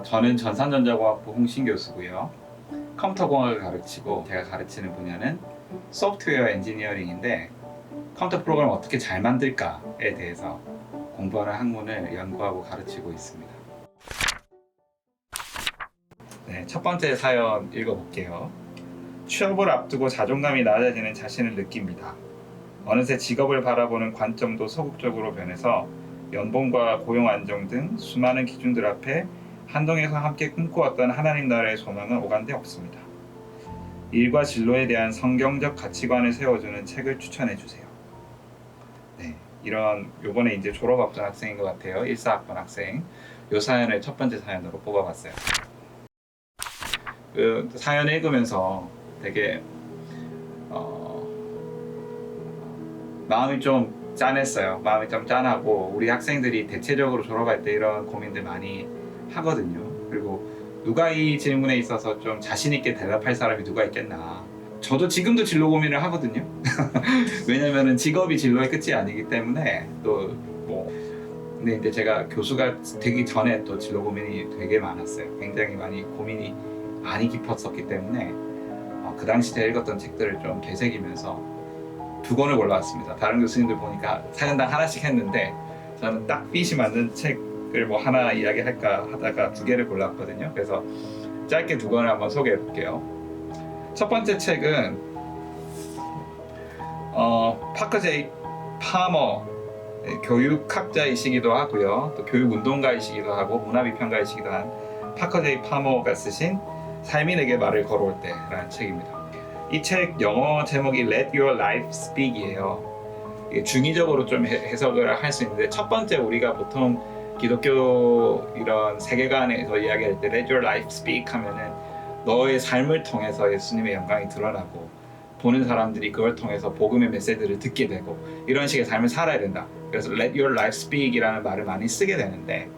저는 전산전자공학부 홍신 교수고요. 컴퓨터공학을 가르치고 제가 가르치는 분야는 소프트웨어 엔지니어링인데 컴퓨터 프로그램을 어떻게 잘 만들까에 대해서 공부하는 학문을 연구하고 가르치고 있습니다. 네, 첫 번째 사연 읽어볼게요. 취업을 앞두고 자존감이 낮아지는 자신을 느낍니다. 어느새 직업을 바라보는 관점도 소극적으로 변해서 연봉과 고용 안정 등 수많은 기준들 앞에 한동에서 함께 꿈꿔왔던 하나님 나라의 소망은 오간데 없습니다. 일과 진로에 대한 성경적 가치관을 세워주는 책을 추천해 주세요. 네, 요번에 이제 졸업 앞둔 학생인 것 같아요. 1사학번 학생. 요 사연을 첫 번째 사연으로 뽑아봤어요. 그 사연 읽으면서 되게 마음이 좀 짠했어요. 마음이 좀 짠하고, 우리 학생들이 대체적으로 졸업할 때 이런 고민들 많이 하거든요. 그리고 누가 이 질문에 있어서 좀 자신 있게 대답할 사람이 누가 있겠나. 저도 지금도 진로 고민을 하거든요. 왜냐면은 직업이 진로의 끝이 아니기 때문에. 근데 이제 제가 교수가 되기 전에 또 진로 고민이 되게 많았어요. 굉장히 많이 고민이 많이 깊었었기 때문에 그 당시 제가 읽었던 책들을 좀 되새기면서 2권을 골라왔습니다. 다른 교수님들 보니까 사연당 하나씩 했는데 저는 딱 핏이 맞는 책을 하나 이야기할까 하다가 2개를 골랐거든요. 그래서 짧게 2권을 한번 소개해 볼게요. 첫 번째 책은 파커 제이 파머, 교육학자이시기도 하고요, 또 교육운동가이시기도 하고 문화비평가이시기도 한 파커 제이 파머가 쓰신 삶이 내게 말을 걸어올 때라는 책입니다. 이 책 영어 제목이 Let Your Life Speak이에요. 중의적으로 좀 해석을 할 수 있는데, 첫 번째 우리가 보통 기독교 이런 세계관에서 이야기할 때 Let Your Life Speak 하면은 너의 삶을 통해서 예수님의 영광이 드러나고 보는 사람들이 그걸 통해서 복음의 메시지를 듣게 되고 이런 식의 삶을 살아야 된다. 그래서 Let Your Life Speak 이라는 말을 많이 쓰게 되는데,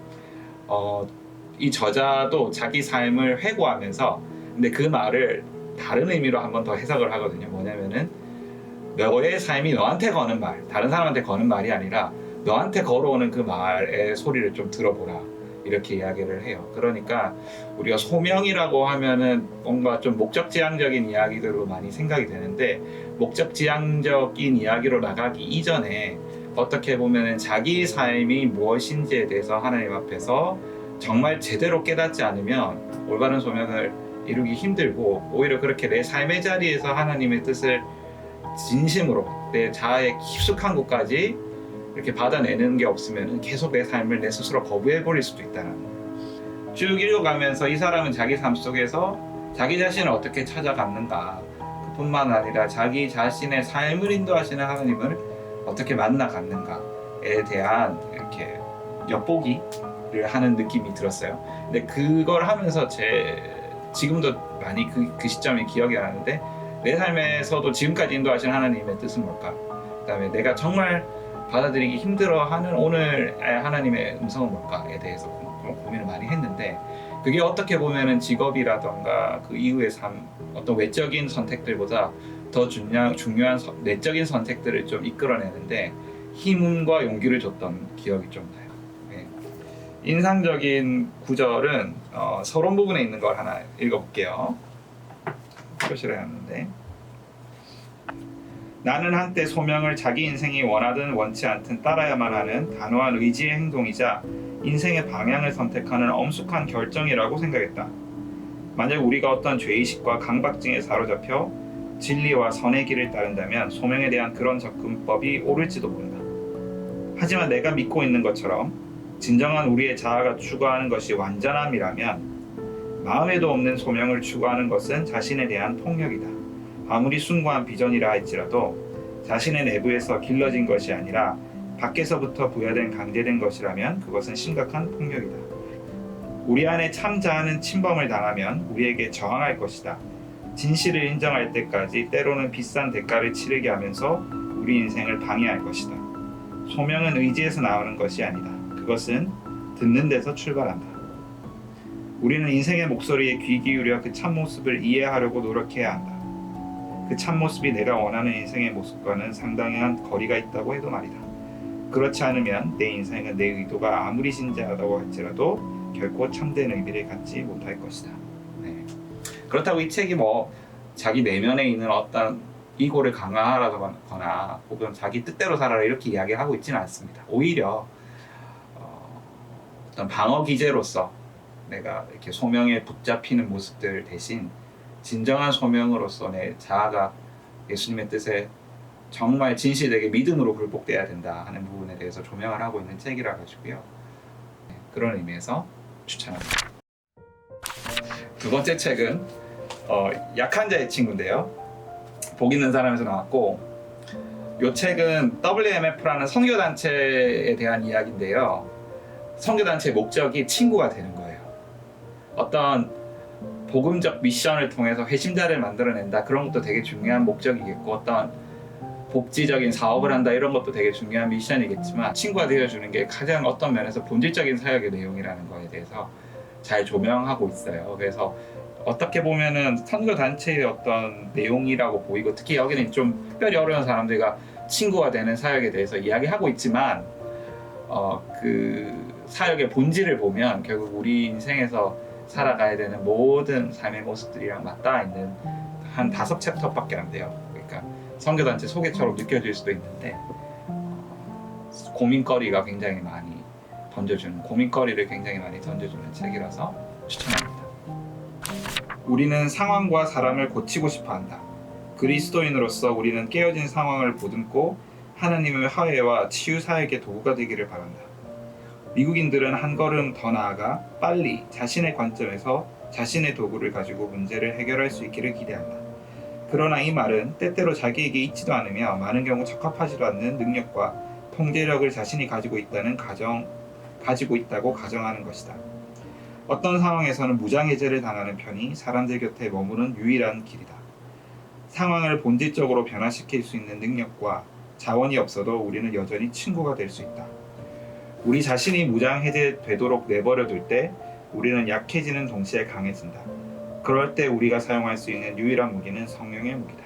이 저자도 자기 삶을 회고하면서 근데 그 말을 다른 의미로 한 번 더 해석을 하거든요. 뭐냐면은 너의 삶이 너한테 거는 말, 다른 사람한테 거는 말이 아니라 너한테 걸어오는 그 말의 소리를 좀 들어보라, 이렇게 이야기를 해요. 그러니까 우리가 소명이라고 하면은 뭔가 좀 목적지향적인 이야기들로 많이 생각이 되는데, 목적지향적인 이야기로 나가기 이전에 어떻게 보면은 자기 삶이 무엇인지에 대해서 하나님 앞에서 정말 제대로 깨닫지 않으면 올바른 소명을 이루기 힘들고, 오히려 그렇게 내 삶의 자리에서 하나님의 뜻을 진심으로 내 자아의 깊숙한 곳까지 이렇게 받아내는 게 없으면 계속 내 삶을 내 스스로 거부해버릴 수도 있다는 거예요. 쭉 읽어가면서 이 사람은 자기 삶 속에서 자기 자신을 어떻게 찾아갔는가, 그뿐만 아니라 자기 자신의 삶을 인도하시는 하나님을 어떻게 만나갔는가에 대한 이렇게 엿보기를 하는 느낌이 들었어요. 근데 그걸 하면서 지금도 많이 그 시점이 기억이 나는데, 내 삶에서도 지금까지 인도하신 하나님의 뜻은 뭘까? 그 다음에 내가 정말 받아들이기 힘들어하는 오늘 하나님의 음성은 뭘까에 대해서 고민을 많이 했는데, 그게 어떻게 보면은 직업이라던가 그 이후의 삶, 어떤 외적인 선택들보다 더 중요한 내적인 선택들을 좀 이끌어내는데 힘과 용기를 줬던 기억이 좀 나요. 네. 인상적인 구절은 서론 부분에 있는 걸 하나 읽어볼게요. 표시를 해놨는데, 나는 한때 소명을 자기 인생이 원하든 원치 않든 따라야만 하는 단호한 의지의 행동이자 인생의 방향을 선택하는 엄숙한 결정이라고 생각했다. 만약 우리가 어떤 죄의식과 강박증에 사로잡혀 진리와 선의 길을 따른다면 소명에 대한 그런 접근법이 옳을지도 모른다. 하지만 내가 믿고 있는 것처럼 진정한 우리의 자아가 추구하는 것이 완전함이라면 마음에도 없는 소명을 추구하는 것은 자신에 대한 폭력이다. 아무리 숭고한 비전이라 할지라도 자신의 내부에서 길러진 것이 아니라 밖에서부터 부여된 강제된 것이라면 그것은 심각한 폭력이다. 우리 안에 참 자아는 침범을 당하면 우리에게 저항할 것이다. 진실을 인정할 때까지 때로는 비싼 대가를 치르게 하면서 우리 인생을 방해할 것이다. 소명은 의지에서 나오는 것이 아니다. 그것은 듣는 데서 출발한다. 우리는 인생의 목소리에 귀 기울여 그 참모습을 이해하려고 노력해야 한다. 그 참모습이 내가 원하는 인생의 모습과는 상당한 거리가 있다고 해도 말이다. 그렇지 않으면 내 인생은 내 의도가 아무리 진지하다고 할지라도 결코 참된 의미를 갖지 못할 것이다. 네. 그렇다고 이 책이 뭐 자기 내면에 있는 어떤 이고를 강화하라거나 혹은 자기 뜻대로 살아라 이렇게 이야기하고 있지는 않습니다. 오히려 어떤 방어 기제로서 내가 이렇게 소명에 붙잡히는 모습들 대신 진정한 소명으로서 내 자아가 예수님의 뜻에 정말 진실되게 믿음으로 굴복돼야 된다 하는 부분에 대해서 조명을 하고 있는 책이라 가지고요. 네, 그런 의미에서 추천합니다. 두 번째 책은 약한 자의 친구인데요. 복 있는 사람에서 나왔고, 이 책은 WMF라는 선교단체에 대한 이야기인데요. 선교단체의 목적이 친구가 되는 거예요. 어떤 복음적 미션을 통해서 회심자를 만들어낸다, 그런 것도 되게 중요한 목적이겠고, 어떤 복지적인 사업을 한다 이런 것도 되게 중요한 미션이겠지만, 친구가 되어주는 게 가장 어떤 면에서 본질적인 사역의 내용이라는 거에 대해서 잘 조명하고 있어요. 그래서 어떻게 보면은 선교단체의 어떤 내용이라고 보이고, 특히 여기는 좀 특별히 어려운 사람들과 친구가 되는 사역에 대해서 이야기하고 있지만, 그 사역의 본질을 보면 결국 우리 인생에서 살아가야 되는 모든 삶의 모습들이랑 맞닿아 있는 한 5챕터밖에 안 돼요. 그러니까 선교단체 소개처럼 느껴질 수도 있는데, 고민거리가 굉장히 많이 던져주는, 고민거리를 굉장히 많이 던져주는 책이라서 추천합니다. 우리는 상황과 사람을 고치고 싶어한다. 그리스도인으로서 우리는 깨어진 상황을 보듬고 하나님의 화해와 치유 사역의 도구가 되기를 바란다. 미국인들은 한 걸음 더 나아가 빨리 자신의 관점에서 자신의 도구를 가지고 문제를 해결할 수 있기를 기대한다. 그러나 이 말은 때때로 자기에게 있지도 않으며 많은 경우 적합하지도 않는 능력과 통제력을 자신이 가지고 있다고 가정하는 것이다. 어떤 상황에서는 무장해제를 당하는 편이 사람들 곁에 머무는 유일한 길이다. 상황을 본질적으로 변화시킬 수 있는 능력과 자원이 없어도 우리는 여전히 친구가 될 수 있다. 우리 자신이 무장해제되도록 내버려둘 때 우리는 약해지는 동시에 강해진다. 그럴 때 우리가 사용할 수 있는 유일한 무기는 성령의 무기다.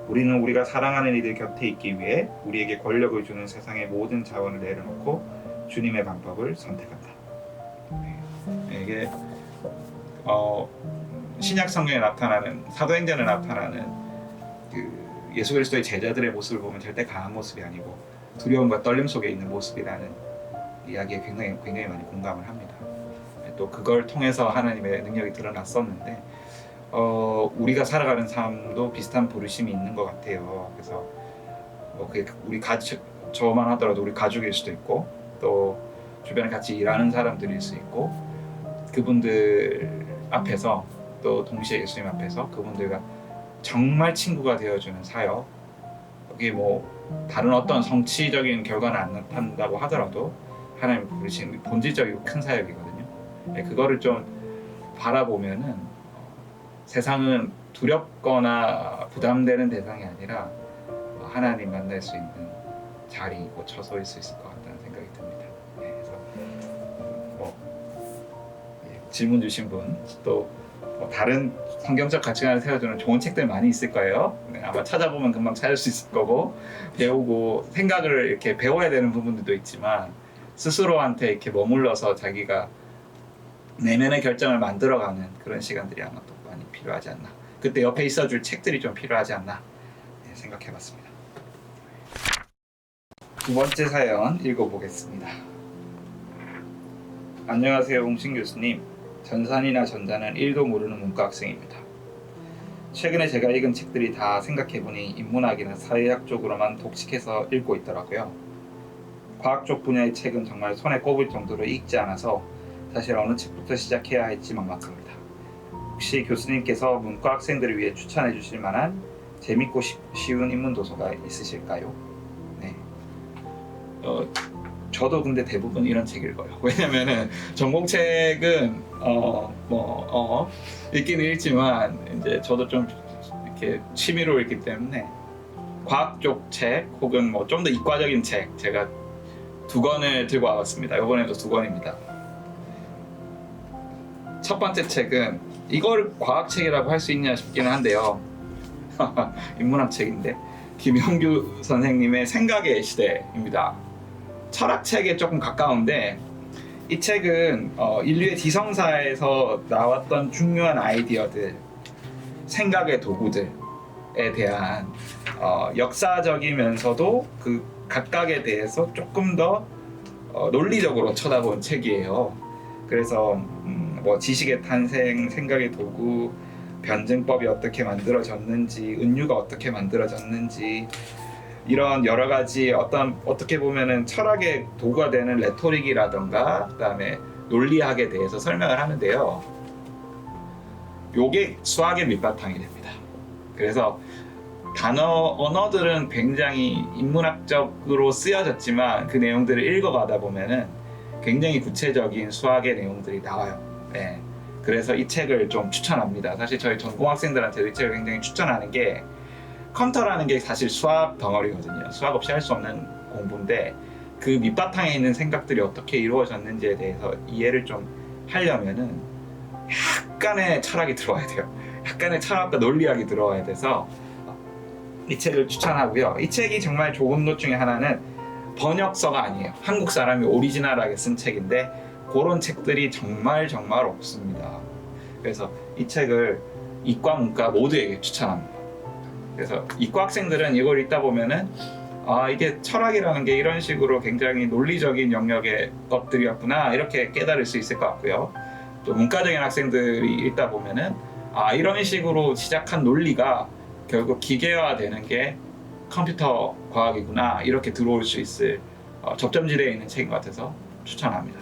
우리는 우리가 사랑하는 이들 곁에 있기 위해 우리에게 권력을 주는 세상의 모든 자원을 내려놓고 주님의 방법을 선택한다. 이게 신약 성경에 나타나는, 사도행전에 나타나는 그 예수 그리스도의 제자들의 모습을 보면 절대 강한 모습이 아니고 두려움과 떨림 속에 있는 모습이라는 이야기에 굉장히 많이 공감을 합니다. 또 그걸 통해서 하나님의 능력이 드러났었는데, 우리가 살아가는 삶도 비슷한 부르심이 있는 것 같아요. 그래서 우리 저만 하더라도 우리 가족일 수도 있고, 또 주변에 같이 일하는 사람들일 수 있고, 그분들 앞에서 또 동시에 예수님 앞에서 그분들과 정말 친구가 되어주는 사역, 여기 뭐 다른 어떤 성취적인 결과는 안 나타난다고 하더라도 하나님의 부르심, 본질적이고 큰 사역이거든요. 그거를 좀 바라보면은 세상은 두렵거나 부담되는 대상이 아니라 하나님 만날 수 있는 자리이고 처소일 수 있을 것 같다는 생각이 듭니다. 그래서 질문 주신 분, 또 다른 성경적 가치관을 세워주는 좋은 책들 많이 있을 거예요. 아마 찾아보면 금방 찾을 수 있을 거고, 배우고 생각을 이렇게 배워야 되는 부분들도 있지만 스스로한테 이렇게 머물러서 자기가 내면의 결정을 만들어가는 그런 시간들이 아마 또 많이 필요하지 않나, 그때 옆에 있어줄 책들이 좀 필요하지 않나 생각해봤습니다. 두 번째 사연 읽어보겠습니다. 안녕하세요, 홍신 교수님. 전산이나 전자는 1도 모르는 문과 학생입니다. 최근에 제가 읽은 책들이 다 생각해보니 인문학이나 사회학 쪽으로만 독식해서 읽고 있더라고요. 과학 쪽 분야의 책은 정말 손에 꼽을 정도로 읽지 않아서 사실 어느 책부터 시작해야 할지 막막합니다. 혹시 교수님께서 문과 학생들을 위해 추천해 주실 만한 재밌고 쉬운 인문 도서가 있으실까요? 네. 저도 근데 대부분 이런 책 읽어요. 왜냐면은 전공책은 읽기는 읽지만 이제 저도 좀 이렇게 취미로 읽기 때문에 과학 쪽 책 혹은 뭐 좀 더 이과적인 책 제가 2권을 들고 와봤습니다. 이번에도 2권입니다. 첫 번째 책은 이걸 과학책이라고 할 수 있냐 싶기는 한데요. 인문학 책인데 김형규 선생님의 생각의 시대입니다. 철학책에 조금 가까운데 이 책은 인류의 지성사에서 나왔던 중요한 아이디어들, 생각의 도구들에 대한 역사적이면서도 그 각각에 대해서 조금 더 논리적으로 쳐다본 책이에요. 그래서 뭐 지식의 탄생, 생각의 도구, 변증법이 어떻게 만들어졌는지, 은유가 어떻게 만들어졌는지, 이런 여러 가지 어떻게 보면은 철학의 도구가 되는 레토릭이라던가 그다음에 논리학에 대해서 설명을 하는데요. 요게 수학의 밑바탕이 됩니다. 그래서 언어들은 굉장히 인문학적으로 쓰여졌지만 그 내용들을 읽어가다 보면은 굉장히 구체적인 수학의 내용들이 나와요. 네. 그래서 이 책을 좀 추천합니다. 사실 저희 전공학생들한테도 이 책을 굉장히 추천하는 게, 컴퓨터라는 게 사실 수학 덩어리거든요. 수학 없이 할 수 없는 공부인데 그 밑바탕에 있는 생각들이 어떻게 이루어졌는지에 대해서 이해를 좀 하려면은 약간의 철학이 들어와야 돼요. 약간의 철학과 논리학이 들어와야 돼서 이 책을 추천하고요. 이 책이 정말 좋은 것 중에 하나는 번역서가 아니에요. 한국 사람이 오리지널하게 쓴 책인데 그런 책들이 정말 없습니다. 그래서 이 책을 이과 문과 모두에게 추천합니다. 그래서 이과 학생들은 이걸 읽다 보면은 이게 철학이라는 게 이런 식으로 굉장히 논리적인 영역의 것들이었구나 이렇게 깨달을 수 있을 것 같고요. 또 문과적인 학생들이 읽다 보면은 이런 식으로 시작한 논리가 결국 기계화되는 게 컴퓨터 과학이구나 이렇게 들어올 수 있을 접점지대에 있는 책인 것 같아서 추천합니다.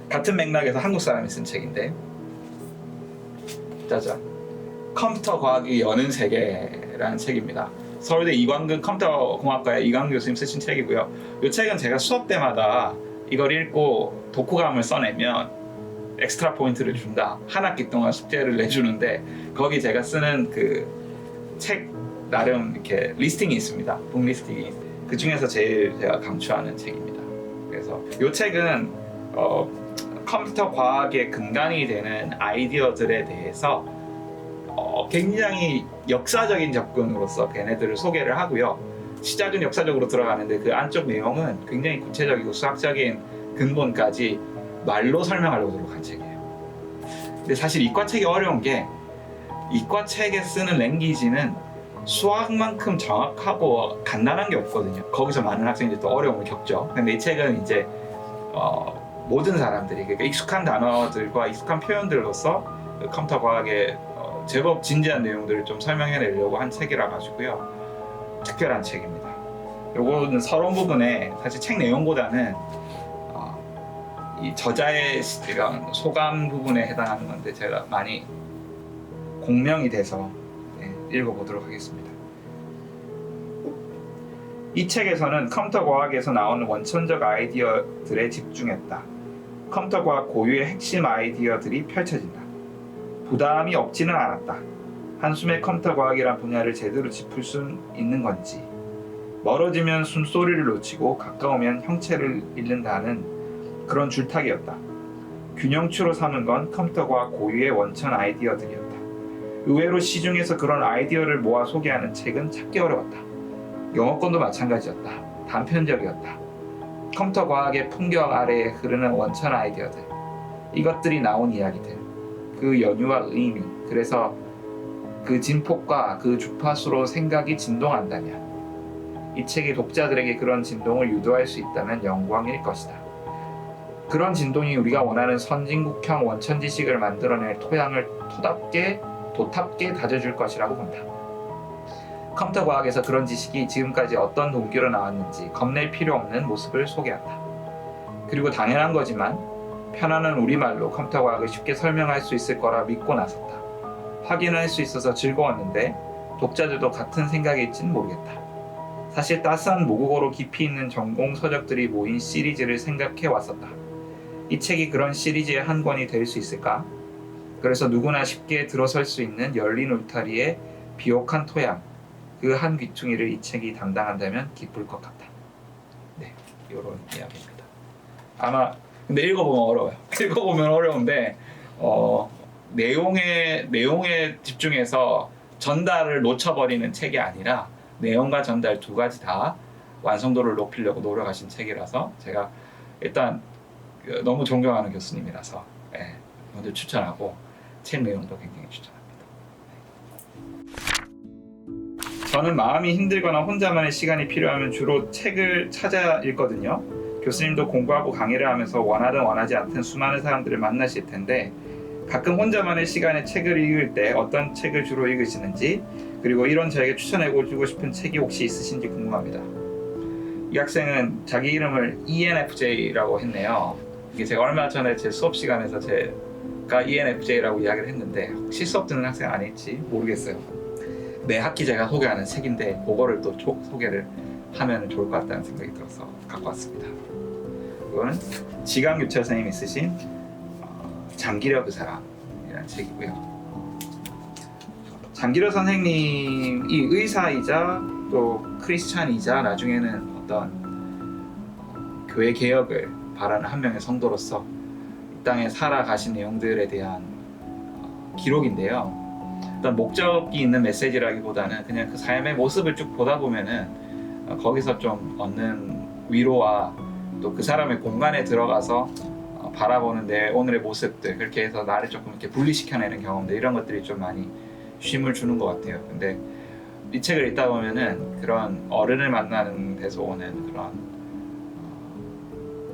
같은 맥락에서 한국 사람이 쓴 책인데, 짜잔, 컴퓨터 과학이 여는 세계라는 책입니다. 서울대 이광근 컴퓨터공학과의 이광근 교수님 쓰신 책이고요. 이 책은 제가 수업 때마다 이걸 읽고 독후감을 써내면 엑스트라 포인트를 준다. 한 학기 동안 숙제를 내주는데 거기 제가 쓰는 그 책 나름 이렇게 리스팅이 있습니다. 북 리스팅이. 그 중에서 제일 제가 강추하는 책입니다. 그래서 이 책은 컴퓨터 과학의 근간이 되는 아이디어들에 대해서 굉장히 역사적인 접근으로서 걔네들을 소개를 하고요. 시작은 역사적으로 들어가는데 그 안쪽 내용은 굉장히 구체적이고 수학적인 근본까지 말로 설명하려고 노력한 책이에요. 근데 사실 이과 책이 어려운 게, 이과 책에 쓰는 랭귀지는 수학만큼 정확하고 간단한 게 없거든요. 거기서 많은 학생들이 또 어려움을 겪죠. 근데 이 책은 이제 모든 사람들이, 그러니까 익숙한 단어들과 익숙한 표현들로서 컴퓨터 과학의 제법 진지한 내용들을 좀 설명해내려고 한 책이라 가지고요. 특별한 책입니다. 요거는 서론 부분에 사실 책 내용보다는 이 저자의 소감 부분에 해당하는 건데 제가 많이 공명이 돼서 읽어보도록 하겠습니다. 이 책에서는 컴퓨터 과학에서 나오는 원천적 아이디어들에 집중했다. 컴퓨터 과학 고유의 핵심 아이디어들이 펼쳐진다. 부담이 없지는 않았다. 한숨에 컴퓨터 과학이란 분야를 제대로 짚을 수 있는 건지, 멀어지면 숨소리를 놓치고 가까우면 형체를 잃는다는 그런 줄타기였다. 균형추로 삼은 건 컴퓨터 과학 고유의 원천 아이디어들이었다. 의외로 시중에서 그런 아이디어를 모아 소개하는 책은 찾기 어려웠다. 영어권도 마찬가지였다. 단편적이었다. 컴퓨터 과학의 풍경 아래에 흐르는 원천 아이디어들, 이것들이 나온 이야기들, 그 연유와 의미, 그래서 그 진폭과 그 주파수로 생각이 진동한다면 이 책이 독자들에게 그런 진동을 유도할 수 있다면 영광일 것이다. 그런 진동이 우리가 원하는 선진국형 원천 지식을 만들어낼 토양을 도탑게 다져줄 것이라고 본다. 컴퓨터 과학에서 그런 지식이 지금까지 어떤 동기로 나왔는지 겁낼 필요 없는 모습을 소개한다. 그리고 당연한 거지만 편안한 우리말로 컴퓨터 과학을 쉽게 설명할 수 있을 거라 믿고 나섰다. 확인할 수 있어서 즐거웠는데 독자들도 같은 생각일진 모르겠다. 사실 따스한 모국어로 깊이 있는 전공 서적들이 모인 시리즈를 생각해 왔었다. 이 책이 그런 시리즈의 한 권이 될 수 있을까? 그래서 누구나 쉽게 들어설 수 있는 열린 울타리의 비옥한 토양, 그 한 귀퉁이를 이 책이 담당한다면 기쁠 것 같다. 네, 이런 이야기입니다. 아마 근데 읽어보면 어려워요. 읽어보면 어려운데 내용에 집중해서 전달을 놓쳐버리는 책이 아니라 내용과 전달 두 가지 다 완성도를 높이려고 노력하신 책이라서 제가 일단 너무 존경하는 교수님이라서 먼저 추천하고 책 내용도 굉장히 추천합니다. 저는 마음이 힘들거나 혼자만의 시간이 필요하면 주로 책을 찾아 읽거든요. 교수님도 공부하고 강의를 하면서 원하든 원하지 않든 수많은 사람들을 만나실 텐데 가끔 혼자만의 시간에 책을 읽을 때 어떤 책을 주로 읽으시는지, 그리고 이런 저에게 추천해주고 싶은 책이 혹시 있으신지 궁금합니다. 이 학생은 자기 이름을 ENFJ라고 했네요. 이게 제가 얼마 전에 제 수업 시간에서 제가 ENFJ라고 이야기를 했는데 혹시 수업 듣는 학생 아닐지 모르겠어요. 매 학기 제가 소개하는 책인데 그거를 또 소개를 하면 좋을 것 같다는 생각이 들어서 갖고 왔습니다. 이거는 지강유철 선생님이 쓰신 장기려 그 사람이라는 책이고요. 장기려 선생님이 의사이자 또 크리스찬이자 나중에는 어떤 교회 개혁을 바라는 한 명의 성도로서 이 땅에 살아가신 내용들에 대한 기록인데요. 어떤 목적이 있는 메시지라기보다는 그냥 그 삶의 모습을 쭉 보다 보면은 거기서 좀 얻는 위로와 또 그 사람의 공간에 들어가서 바라보는 내 오늘의 모습들, 그렇게 해서 나를 조금 이렇게 분리시켜내는 경험들, 이런 것들이 좀 많이 쉼을 주는 것 같아요. 근데 이 책을 읽다 보면은 그런 어른을 만나는 데서 오는 그런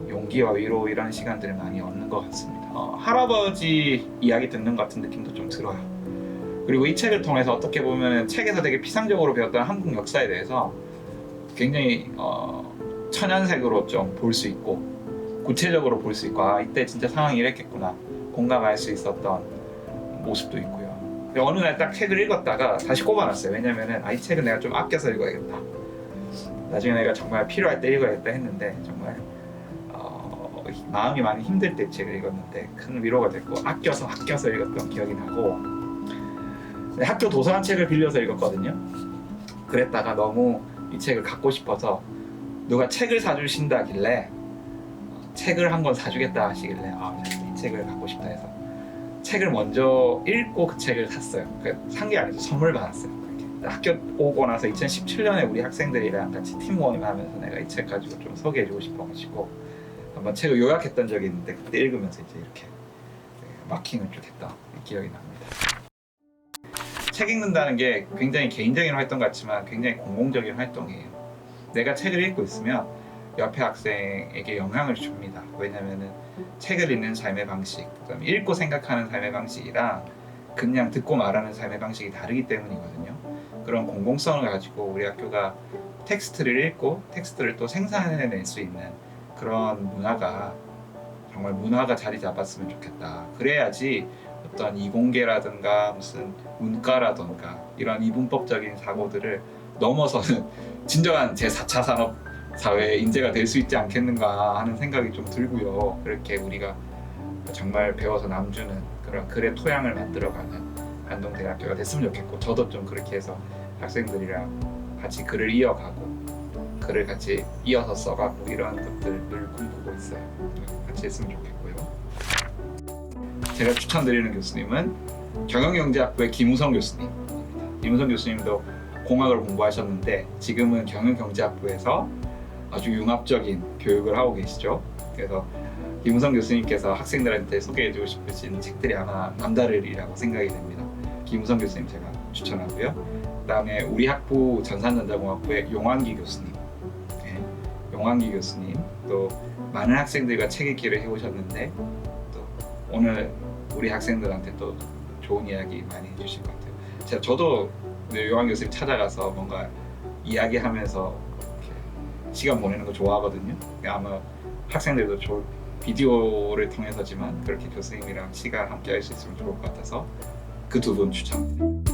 용기와 위로, 이런 시간들을 많이 얻는 것 같습니다. 할아버지 이야기 듣는 것 같은 느낌도 좀 들어요. 그리고 이 책을 통해서 어떻게 보면 책에서 되게 피상적으로 배웠던 한국 역사에 대해서 굉장히 천연색으로 좀 볼 수 있고 구체적으로 볼 수 있고, 아 이때 진짜 상황이 이랬겠구나 공감할 수 있었던 모습도 있고요. 어느 날 딱 책을 읽었다가 다시 꼽아놨어요. 왜냐면은 이 책은 내가 좀 아껴서 읽어야겠다, 나중에 내가 정말 필요할 때 읽어야겠다 했는데, 정말 마음이 많이 힘들 때 책을 읽었는데 큰 위로가 됐고 아껴서 읽었던 기억이 나고, 학교 도서관 책을 빌려서 읽었거든요. 그랬다가 너무 이 책을 갖고 싶어서 누가 책을 사주신다길래 책을 한 권 사주겠다 하시길래 이 책을 갖고 싶다 해서 책을 먼저 읽고 그 책을 샀어요. 산 게 아니고 선물 받았어요. 학교 오고 나서 2017년에 우리 학생들이랑 같이 팀 모임하면서 내가 이 책 가지고 좀 소개해주고 싶어가지고 한번 책을 요약했던 적이 있는데, 그때 읽으면서 이제 이렇게 마킹을 쭉 했던 기억이 납니다. 책 읽는다는 게 굉장히 개인적인 활동 같지만 굉장히 공공적인 활동이에요. 내가 책을 읽고 있으면 옆에 학생에게 영향을 줍니다. 왜냐면은 책을 읽는 삶의 방식, 그다음에 읽고 생각하는 삶의 방식이랑 그냥 듣고 말하는 삶의 방식이 다르기 때문이거든요. 그런 공공성을 가지고 우리 학교가 텍스트를 읽고 텍스트를 또 생산해낼 수 있는 그런 문화가, 정말 문화가 자리 잡았으면 좋겠다. 그래야지 어떤 이공계라든가 무슨 문과라든가 이런 이분법적인 사고들을 넘어서는 진정한 제4차 산업 사회의 인재가 될 수 있지 않겠는가 하는 생각이 좀 들고요. 그렇게 우리가 정말 배워서 남주는 그런 글의 토양을 만들어가는 안동대학교가 됐으면 좋겠고, 저도 좀 그렇게 해서 학생들이랑 같이 글을 이어가고 글을 같이 이어서 써가고 이런 것들을 늘 꿈꾸고 있어요. 같이 했으면 좋겠고요. 제가 추천드리는 교수님은 경영경제학부의 김우성 교수님입니다. 김우성 교수님도 공학을 공부하셨는데 지금은 경영경제학부에서 아주 융합적인 교육을 하고 계시죠. 그래서 김우성 교수님께서 학생들한테 소개해주고 싶으신 책들이 아마 남다르리라고 생각이 됩니다. 김우성 교수님 제가 추천하고요. 그다음에 우리 학부 전산전자공학부의 용환기 교수님, 용환기 교수님 또 많은 학생들과 책 읽기를 해오셨는데 또 오늘 우리 학생들한테 또 좋은 이야기 많이 해주실 것 같아요. 저도 용환기 교수님 찾아가서 뭔가 이야기하면서 시간 보내는 거 좋아하거든요. 아마 학생들도 비디오를 통해서지만 그렇게 교수님이랑 시간 함께 할 수 있으면 좋을 것 같아서 그 두 분 추천합니다.